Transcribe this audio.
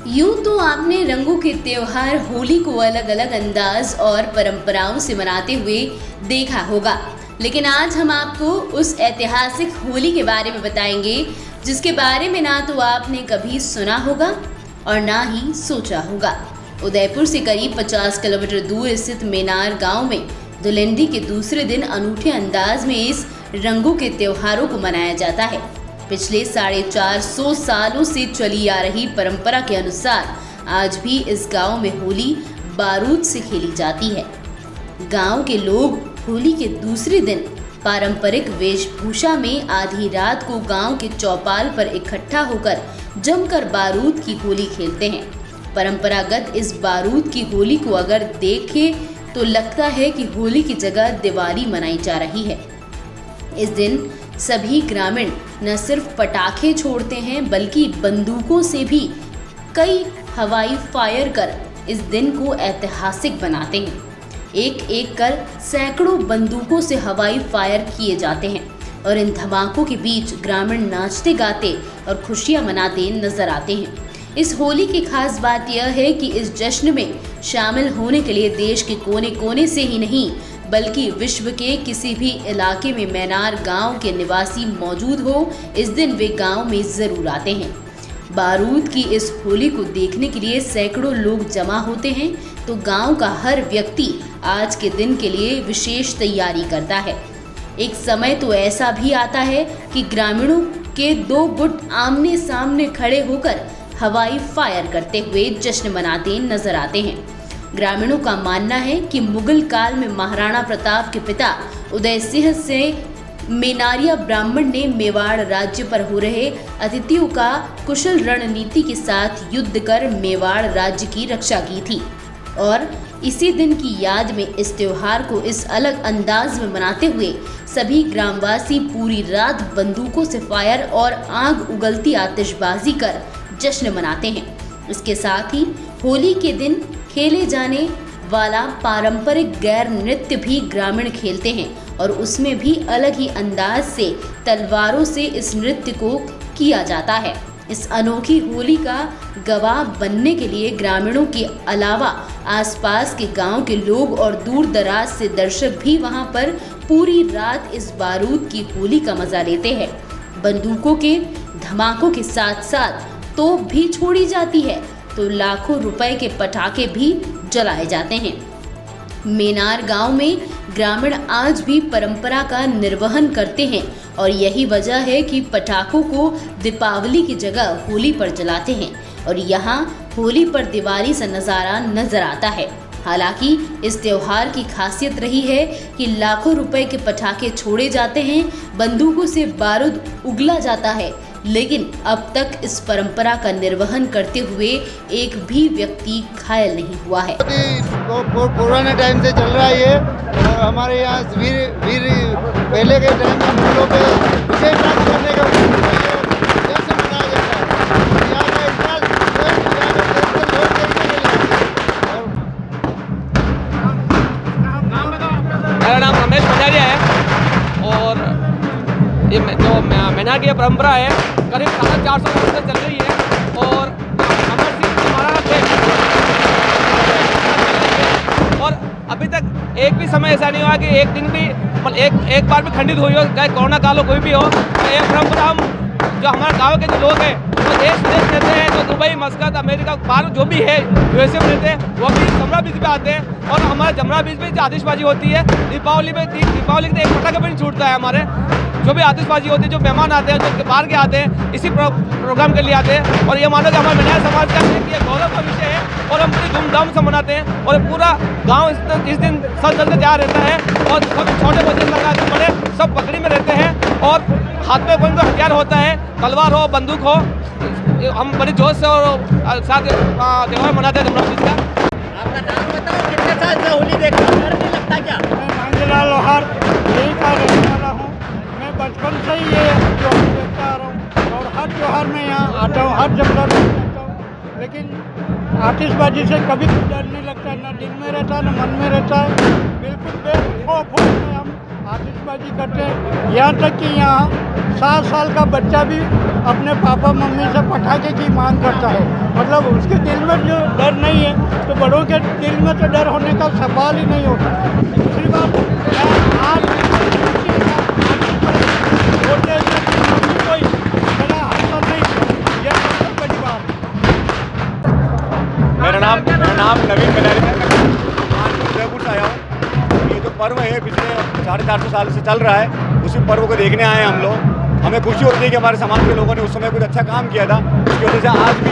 यूं तो आपने रंगों के त्योहार होली को अलग अलग अंदाज और परंपराओं से मनाते हुए देखा होगा, लेकिन आज हम आपको उस ऐतिहासिक होली के बारे में बताएंगे जिसके बारे में ना तो आपने कभी सुना होगा और ना ही सोचा होगा। उदयपुर से करीब 50 किलोमीटर दूर स्थित मेनार गांव में धुलेंडी के दूसरे दिन अनूठे अंदाज में इस रंगों के त्योहारों को मनाया जाता है। पिछले 450 सालों से चली आ रही परंपरा के अनुसार आज भी इस गांव में होली बारूद से खेली जाती है। गांव के लोग होली के दूसरे दिन पारंपरिक वेशभूषा में आधी रात को गांव के चौपाल पर इकट्ठा होकर जमकर बारूद की होली खेलते हैं। परंपरागत इस बारूद की होली को अगर देखें तो लगता है कि होली की जगह दिवाली मनाई जा रही है। इस दिन सभी ग्रामीण न सिर्फ पटाखे छोड़ते हैं बल्कि बंदूकों से भी कई हवाई फायर कर इस दिन को ऐतिहासिक बनाते हैं। एक एक कर सैकड़ों बंदूकों से हवाई फायर किए जाते हैं और इन धमाकों के बीच ग्रामीण नाचते गाते और खुशियां मनाते नजर आते हैं। इस होली की खास बात यह है कि इस जश्न में शामिल होने के लिए देश के कोने कोने से ही नहीं बल्कि विश्व के किसी भी इलाके में मेनार गांव के निवासी मौजूद हो, इस दिन वे गांव में जरूर आते हैं। बारूद की इस होली को देखने के लिए सैकड़ों लोग जमा होते हैं तो गांव का हर व्यक्ति आज के दिन के लिए विशेष तैयारी करता है। एक समय तो ऐसा भी आता है कि ग्रामीणों के दो गुट आमने सामने खड़े होकर हवाई फायर करते हुए जश्न मनाते नजर आते हैं। ग्रामीणों का मानना है कि मुगल काल में महाराणा प्रताप के पिता उदय सिंह से मेनारिया ब्राह्मण ने मेवाड़ राज्य पर हो रहे अतिथियों का कुशल रणनीति के साथ युद्ध कर मेवाड़ राज्य की रक्षा की थी और इसी दिन की याद में इस त्योहार को इस अलग अंदाज में मनाते हुए सभी ग्रामवासी पूरी रात बंदूकों से फायर और आग उगलती आतिशबाजी कर जश्न मनाते हैं। इसके साथ ही होली के दिन खेले जाने वाला पारंपरिक गैर नृत्य भी ग्रामीण खेलते हैं और उसमें भी अलग ही अंदाज से तलवारों से इस नृत्य को किया जाता है। इस अनोखी होली का गवाह बनने के लिए ग्रामीणों के अलावा आसपास के गांव के लोग और दूर दराज से दर्शक भी वहां पर पूरी रात इस बारूद की होली का मजा लेते हैं। बंदूकों के धमाकों के साथ साथ तोप भी छोड़ी जाती है तो लाखों रुपए के पटाखे भी जलाए जाते हैं। मेनार गांव में ग्रामीण आज भी परंपरा का निर्वहन करते हैं और यही वजह है कि पटाखों को दीपावली की जगह होली पर जलाते हैं और यहाँ होली पर दिवाली सा नज़ारा नजर आता है। हालांकि इस त्योहार की खासियत रही है कि लाखों रुपए के पटाखे छोड़े जाते हैं, बंदूकों से बारूद उगला जाता है, लेकिन अब तक इस परंपरा का निर्वहन करते हुए एक भी व्यक्ति घायल नहीं हुआ है। तो पुराने टाइम से चल रहा है ये और हमारे यहाँ वीर पहले के टाइम में मुगलों पे विजय प्राप्त करने का जश्न मनाया जाता है। मेरा नाम रमेश भंडारिया है और ये जो मेनार की परंपरा है करीब 450 वर्ष से चल रही है और अमर सिंह महाराणा थे और अभी तक एक भी समय ऐसा नहीं हुआ कि एक दिन भी एक बार भी खंडित हुई हो, चाहे कोरोना काल हो कोई भी हो। ये परंपरा हम जो हमारे गाँव के जो लोग हैं जो देश विदेश रहते हैं, जो दुबई मस्कत अमेरिका बाहर जो भी है यूएसए में रहते हैं, वो भी जमरा बीच पे आते हैं और हमारे जमरा बीच में जो आतिशबाजी होती है दीपावली के दिन एक पटाखा भी नहीं छूटता है। हमारे जो भी आतिशबाजी होती है, जो मेहमान आते हैं, जो बाहर के आते हैं, इसी प्रोग्राम के लिए आते हैं और ये मानो कि हमारे मेनार समाज का ये गौरव का विषय है और हम बड़ी धूमधाम से मनाते हैं और पूरा गांव इस दिन सब जल के तैयार रहता है और सब छोटे बच्चे लगा के बड़े सब पकड़ी में रहते हैं और हाथ में कोई हथियार होता है, तलवार हो बंदूक हो, हम बड़ी जोश से और साथ त्योहार मनाते हैं। आपका नाम बताओ, कितने साल से होली देखते हो, डर नहीं लगता क्या? मैं मांगीलाल लोहार यही का रहने वाला हूँ। मैं बचपन से ही ये त्योहार देखता आ रहा हूँ और हर त्योहार में यहाँ आता हूँ, हर जगह देखता हूँ, लेकिन आतिशबाजी से कभी भी डर नहीं लगता, न दिल में रहता न मन में रहता है। बिल्कुल बेखौफ होकर हम आतिशबाजी करते हैं। यहाँ तक कि यहाँ 7 साल का बच्चा भी अपने पापा मम्मी से पटाखे की मांग करता है। मतलब उसके दिल में जो डर नहीं है, तो बड़ों के दिल में तो डर होने का सवाल ही नहीं होता। दूसरी बात, आज बोलते हैं कि कोई बड़ा हादसा नहीं, यह सबसे बड़ी बात है। मेरा नाम नवीन कल्याणी है। आज उदयपुर से आया हूँ। ये जो पर्व है पिछले 450 साल से चल रहा है, उसी पर्व को देखने आए हैं हम लोग। हमें खुशी होती है कि हमारे समाज के लोगों ने उस समय कुछ अच्छा काम किया था, उसकी वजह से आज भी